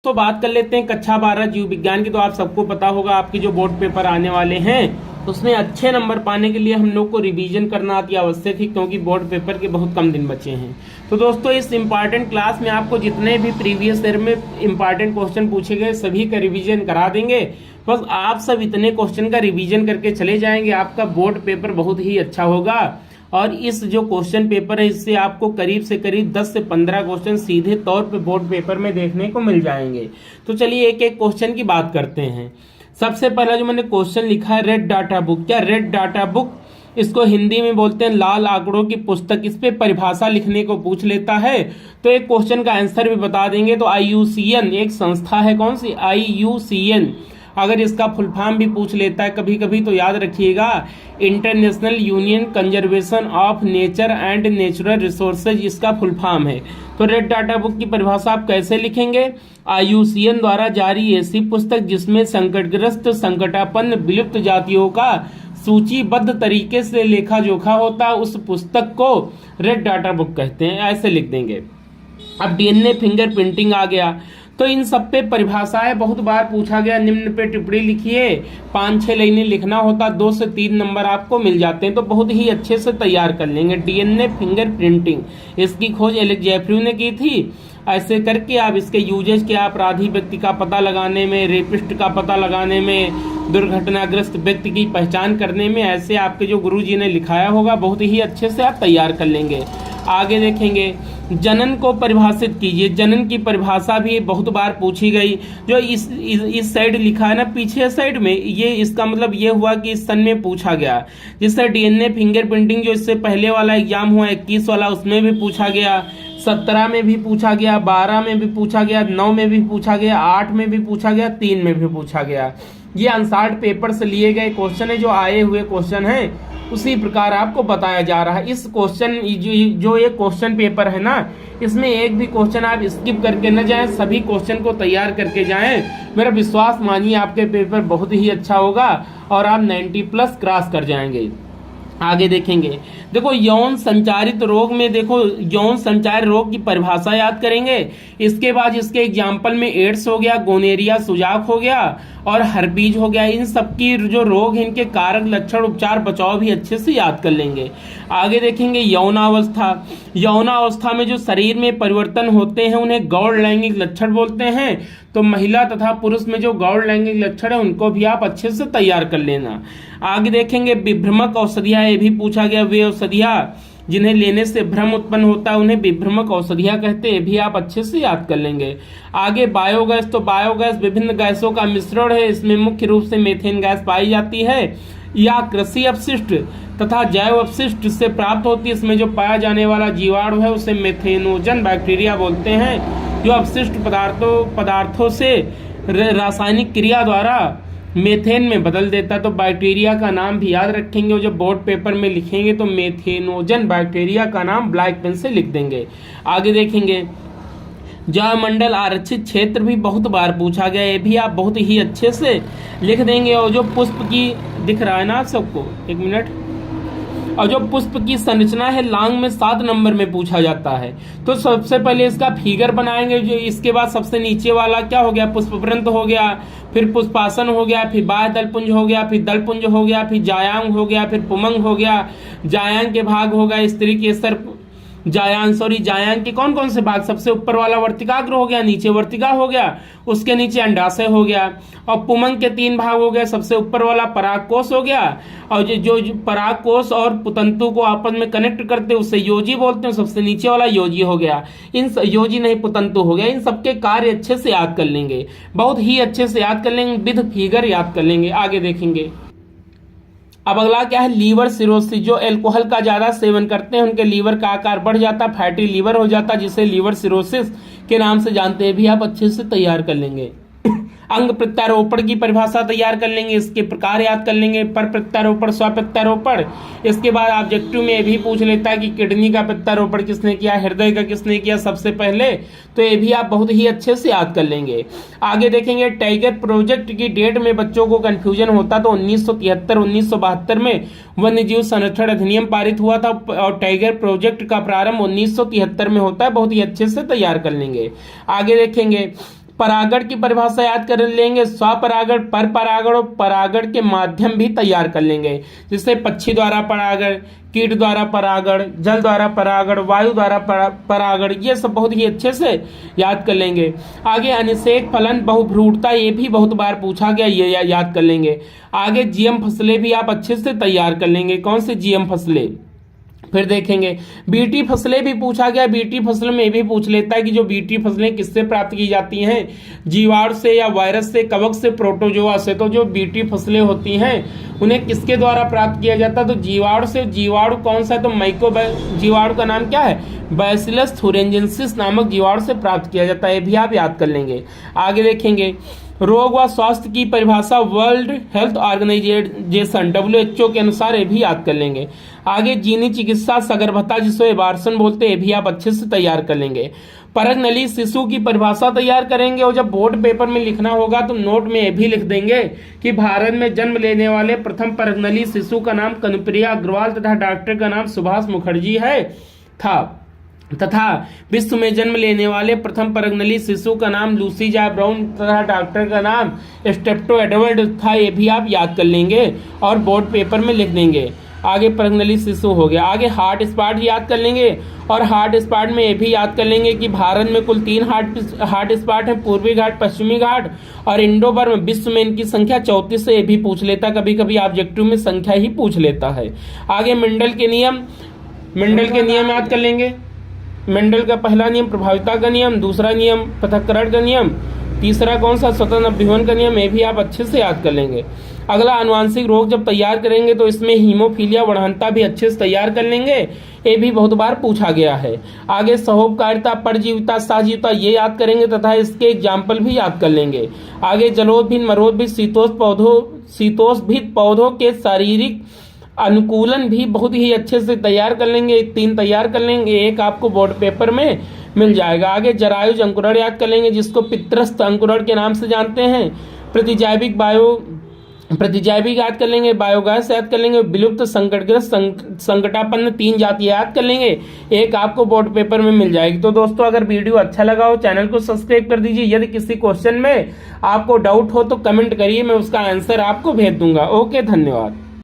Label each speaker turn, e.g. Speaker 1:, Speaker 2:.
Speaker 1: तो बात कर लेते हैं कक्षा 12 जीव विज्ञान की। तो आप सबको पता होगा आपके जो बोर्ड पेपर आने वाले हैं उसमें अच्छे नंबर पाने के लिए हम लोग को रिवीजन करना अति आवश्यक है, क्योंकि बोर्ड पेपर के बहुत कम दिन बचे हैं। तो दोस्तों इस इम्पॉर्टेंट क्लास में आपको जितने भी प्रीवियस ईयर में इम्पॉर्टेंट क्वेश्चन पूछे गए सभी का रिवीजन करा देंगे। बस आप सब इतने क्वेश्चन का रिवीजन करके चले जाएंगे, आपका बोर्ड पेपर बहुत ही अच्छा होगा। और इस जो क्वेश्चन पेपर है इससे आपको करीब से करीब 10 से 15 क्वेश्चन सीधे तौर पे बोर्ड पेपर में देखने को मिल जाएंगे। तो चलिए एक एक क्वेश्चन की बात करते हैं। सबसे पहला जो मैंने क्वेश्चन लिखा है रेड डाटा बुक। क्या रेड डाटा बुक, इसको हिंदी में बोलते हैं लाल आंकड़ों की पुस्तक। इस पे परिभाषा लिखने को पूछ लेता है तो एक क्वेश्चन का आंसर भी बता देंगे। तो IUCN एक संस्था है, कौन सी? IUCN। अगर इसका फुल फॉर्म भी पूछ लेता है कभी कभी तो याद रखिएगा, international union conservation of nature and natural resources इसका फुल फॉर्म है। तो रेड डाटा बुक की परिभाषा आप कैसे लिखेंगे? IUCN द्वारा जारी ऐसी पुस्तक जिसमें संकटग्रस्त संकटापन्न विलुप्त जातियों का सूचीबद्ध तरीके से लेखा जोखा होता है, उस पुस्तक को रेड डाटा बुक कहते हैं। ऐसे लिख देंगे। अब DNA फिंगरप्रिंटिंग आ गया। तो इन सब पे परिभाषाएं बहुत बार पूछा गया। निम्न पे टिप्पणी लिखिए, 5-6 लाइनें लिखना होता, 2 से 3 नंबर आपको मिल जाते हैं। तो बहुत ही अच्छे से तैयार कर लेंगे। DNA फिंगरप्रिंटिंग इसकी खोज एलेक्स जेफरी ने की थी। ऐसे करके आप इसके यूजेज के अपराधी व्यक्ति का पता लगाने में, रेपिस्ट का पता लगाने में, दुर्घटनाग्रस्त व्यक्ति की पहचान करने में, ऐसे आपके जो गुरुजी ने लिखाया होगा बहुत ही अच्छे से आप तैयार कर लेंगे। आगे देखेंगे, जनन को परिभाषित कीजिए। जनन की परिभाषा भी बहुत बार पूछी गई। जो इस साइड लिखा है ना, पीछे साइड में, ये इसका मतलब ये हुआ कि इस सन में पूछा गया। जिससे DNA फिंगरप्रिंटिंग जो इससे पहले वाला एग्जाम हुआ 21 वाला, उसमें भी पूछा गया, 17 में भी पूछा गया, 12 में भी पूछा गया, 9 में भी पूछा गया, 8 में भी पूछा गया, 3 में भी पूछा गया। ये अनसॉल्व्ड पेपर से लिए गए क्वेश्चन है, जो आए हुए क्वेश्चन है उसी प्रकार आपको बताया जा रहा है। इस क्वेश्चन जो ये क्वेश्चन पेपर है ना, इसमें एक भी क्वेश्चन आप स्किप करके न जाएं, सभी क्वेश्चन को तैयार करके जाएं। मेरा विश्वास मानिए आपके पेपर बहुत ही अच्छा होगा और आप 90+ क्रॉस कर जाएंगे। आगे देखेंगे, देखो यौन संचारित रोग में, देखो यौन संचार रोग की परिभाषा याद करेंगे। इसके बाद इसके एग्जाम्पल में एड्स हो गया, गोनेरिया सुजाक हो गया और हर्पीज हो गया। इन सबकी जो रोग है इनके कारक, लक्षण, उपचार, बचाव भी अच्छे से याद कर लेंगे। आगे देखेंगे यौनावस्था। यौनावस्था में जो शरीर में परिवर्तन होते हैं उन्हें गौण लैंगिक लक्षण बोलते हैं। तो महिला तथा पुरुष में जो गौण लैंगिक लक्षण है उनको भी आप अच्छे से तैयार कर लेना। आगे देखेंगे विभ्रमक औषधियां, ये भी पूछा गया। वे औषधियां जिन्हें लेने से भ्रम उत्पन्न होता है उन्हें विभ्रमक औषधियां कहते हैं, भी आप अच्छे से याद कर लेंगे। आगे बायोगैस। तो बायोगैस विभिन्न गैसों का मिश्रण है, इसमें मुख्य रूप से मीथेन गैस पाई जाती है या कृषि अपशिष्ट तथा जैव अपशिष्ट से प्राप्त होती है। इसमें जो पाया जाने वाला जीवाणु है उसे मेथेनोजन बैक्टीरिया बोलते हैं, जो अपशिष्ट पदार्थों से रासायनिक क्रिया द्वारा मेथेन में बदल देता है। तो बैक्टीरिया का नाम भी याद रखेंगे, और जब बोर्ड पेपर में लिखेंगे तो मेथेनोजन बैक्टीरिया का नाम ब्लैक पेन से लिख देंगे। आगे देखेंगे जैवमंडल आरक्षित क्षेत्र भी बहुत बार पूछा गया, ये भी आप बहुत ही अच्छे से लिख देंगे। और जो पुष्प की, दिख रहा है ना आप सबको, 1 मिनट, और जो पुष्प की संरचना है लांग में 7 नंबर में पूछा जाता है। तो सबसे पहले इसका फिगर बनाएंगे। जो इसके बाद सबसे नीचे वाला क्या हो गया? पुष्पवृंत हो गया, फिर पुष्पासन हो गया, फिर बाह्य दलपुंज हो गया, फिर दलपुंज हो गया, फिर जायांग हो गया, फिर पुमंग हो गया, जायांग के भाग हो गया, स्त्री केसर, जायांग के कौन कौन से भाग? सबसे ऊपर वाला वर्तिकाग्र हो गया, नीचे वर्तिका हो गया, उसके नीचे अंडाशय हो गया। और पुमंग के 3 भाग हो गए, सबसे ऊपर वाला परागकोश हो गया, और जो परागकोश और पुतंतु को आपस में कनेक्ट करते हैं उसे योजी बोलते हैं, सबसे नीचे वाला योजी हो गया। योजी नहीं, पुतंतु हो गया। इन सबके कार्य अच्छे से याद कर लेंगे, बहुत ही अच्छे से याद कर लेंगे, विद फिगर याद कर लेंगे। आगे देखेंगे, अब अगला क्या है? Liver cirrhosis. जो अल्कोहल का ज्यादा सेवन करते हैं उनके लीवर का आकार बढ़ जाता, फैटी लीवर हो जाता, जिसे लीवर सिरोसिस के नाम से जानते हैं, भी आप अच्छे से तैयार कर लेंगे। अंग प्रत्यारोपण की परिभाषा तैयार कर लेंगे, इसके प्रकार याद कर लेंगे, पर प्रत्यारोपण, स्व प्रत्यारोपण। इसके बाद ऑब्जेक्टिव में ये भी पूछ लेता है कि किडनी का प्रत्यारोपण किसने किया, हृदय का किसने किया सबसे पहले, तो ये भी आप बहुत ही अच्छे से याद कर लेंगे। आगे देखेंगे टाइगर प्रोजेक्ट की डेट में बच्चों को कंफ्यूजन होता, तो 1973-1972 में वन्य जीव संरक्षण अधिनियम पारित हुआ था, और टाइगर प्रोजेक्ट का प्रारंभ 1973 में होता है, बहुत ही अच्छे से तैयार कर लेंगे। आगे देखेंगे परागण की परिभाषा याद कर लेंगे, स्वपरागण, पर परागण और परागण के माध्यम भी तैयार कर लेंगे, जैसे पक्षी द्वारा परागण, कीट द्वारा परागण, जल द्वारा परागण, वायु द्वारा परागण, ये सब बहुत ही अच्छे से याद कर लेंगे। आगे अनिषेक फलन, बहुभ्रूणता, ये भी बहुत बार पूछा गया, ये याद कर लेंगे। आगे जीएम फसलें भी आप अच्छे से तैयार कर लेंगे, कौन से जीएम फसलें। फिर देखेंगे बीटी फसलें भी पूछा गया, बीटी फसलों में भी पूछ लेता है कि जो बीटी फसलें किससे प्राप्त की जाती हैं, जीवाणु से या वायरस से, कवक से, प्रोटोजोआ से। तो जो बीटी फसलें होती हैं उन्हें किसके द्वारा प्राप्त किया जाता है, तो जीवाणु से। जीवाणु कौन सा है, तो माइको जीवाणु का नाम क्या है, बैसिलस थुरिंजेंसिस नामक जीवाणु से प्राप्त किया जाता है, ये भी आप याद कर लेंगे। आगे देखेंगे रोग व स्वास्थ्य की परिभाषा वर्ल्ड हेल्थ ऑर्गेनाइजेशन WHO के अनुसार ये भी याद कर लेंगे। आगे जीनी चिकित्सा, सगर्भता जिसको एबार्सन बोलते हैं, ये भी आप अच्छे से तैयार कर लेंगे। परगनली शिशु की परिभाषा तैयार करेंगे, और जब बोर्ड पेपर में लिखना होगा तो नोट में ये भी लिख देंगे कि भारत में जन्म लेने वाले प्रथम परगनली शिशु का नाम कनुप्रिया अग्रवाल तथा डॉक्टर का नाम सुभाष मुखर्जी है तथा विश्व में जन्म लेने वाले प्रथम परगनली शिशु का नाम लूसी जॉय ब्राउन तथा डॉक्टर का नाम स्टेप्टो एडवर्ड था, ये भी आप याद कर लेंगे और बोर्ड पेपर में लिख देंगे। आगे परगनली शिशु हो गया। आगे हार्ट स्पॉट याद कर लेंगे, और हार्ट स्पॉट में ये भी याद कर लेंगे कि भारत में कुल 3 हार्ट स्पॉट है, पूर्वी घाट, पश्चिमी घाट और इंडोबर्म। विश्व में इनकी संख्या 34 से, ये भी पूछ लेता, कभी कभी ऑब्जेक्टिव में संख्या ही पूछ लेता है। आगे मेंडल के नियम याद कर लेंगे। मेंडल का पहला नियम प्रभाविता का नियम, दूसरा नियम पृथक्करण का नियम, तीसरा कौन सा, स्वतंत्र अभ्युहन का नियम, ये भी आप अच्छे से याद कर लेंगे। अगला अनुवांशिक रोग जब तैयार करेंगे तो इसमें हीमोफीलिया बढ़ंता भी अच्छे से तैयार कर लेंगे, ये भी बहुत बार पूछा गया है। आगे सहोपकारिता, परजीविता, सहजीविता, ये याद करेंगे तथा इसके एग्जाम्पल भी याद कर लेंगे। आगे जलोदभिद, मरोदभिद, शीतोष्णभिद पौधों के शारीरिक अनुकूलन भी बहुत ही अच्छे से तैयार कर लेंगे, 3 तैयार कर लेंगे, एक आपको बोर्ड पेपर में मिल जाएगा। आगे जरायुज अंकुरण याद कर लेंगे, जिसको पितृस्थ अंकुरण के नाम से जानते हैं। प्रतिजैविक याद कर लेंगे, बायोगैस याद कर लेंगे, विलुप्त संकटग्रस्त संकटापन्न 3 जाति याद कर लेंगे, एक आपको बोर्ड पेपर में मिल जाएगी। तो दोस्तों अगर वीडियो अच्छा लगा हो चैनल को सब्सक्राइब कर दीजिए। यदि किसी क्वेश्चन में आपको डाउट हो तो कमेंट करिए, मैं उसका आंसर आपको भेज दूंगा। ओके, धन्यवाद।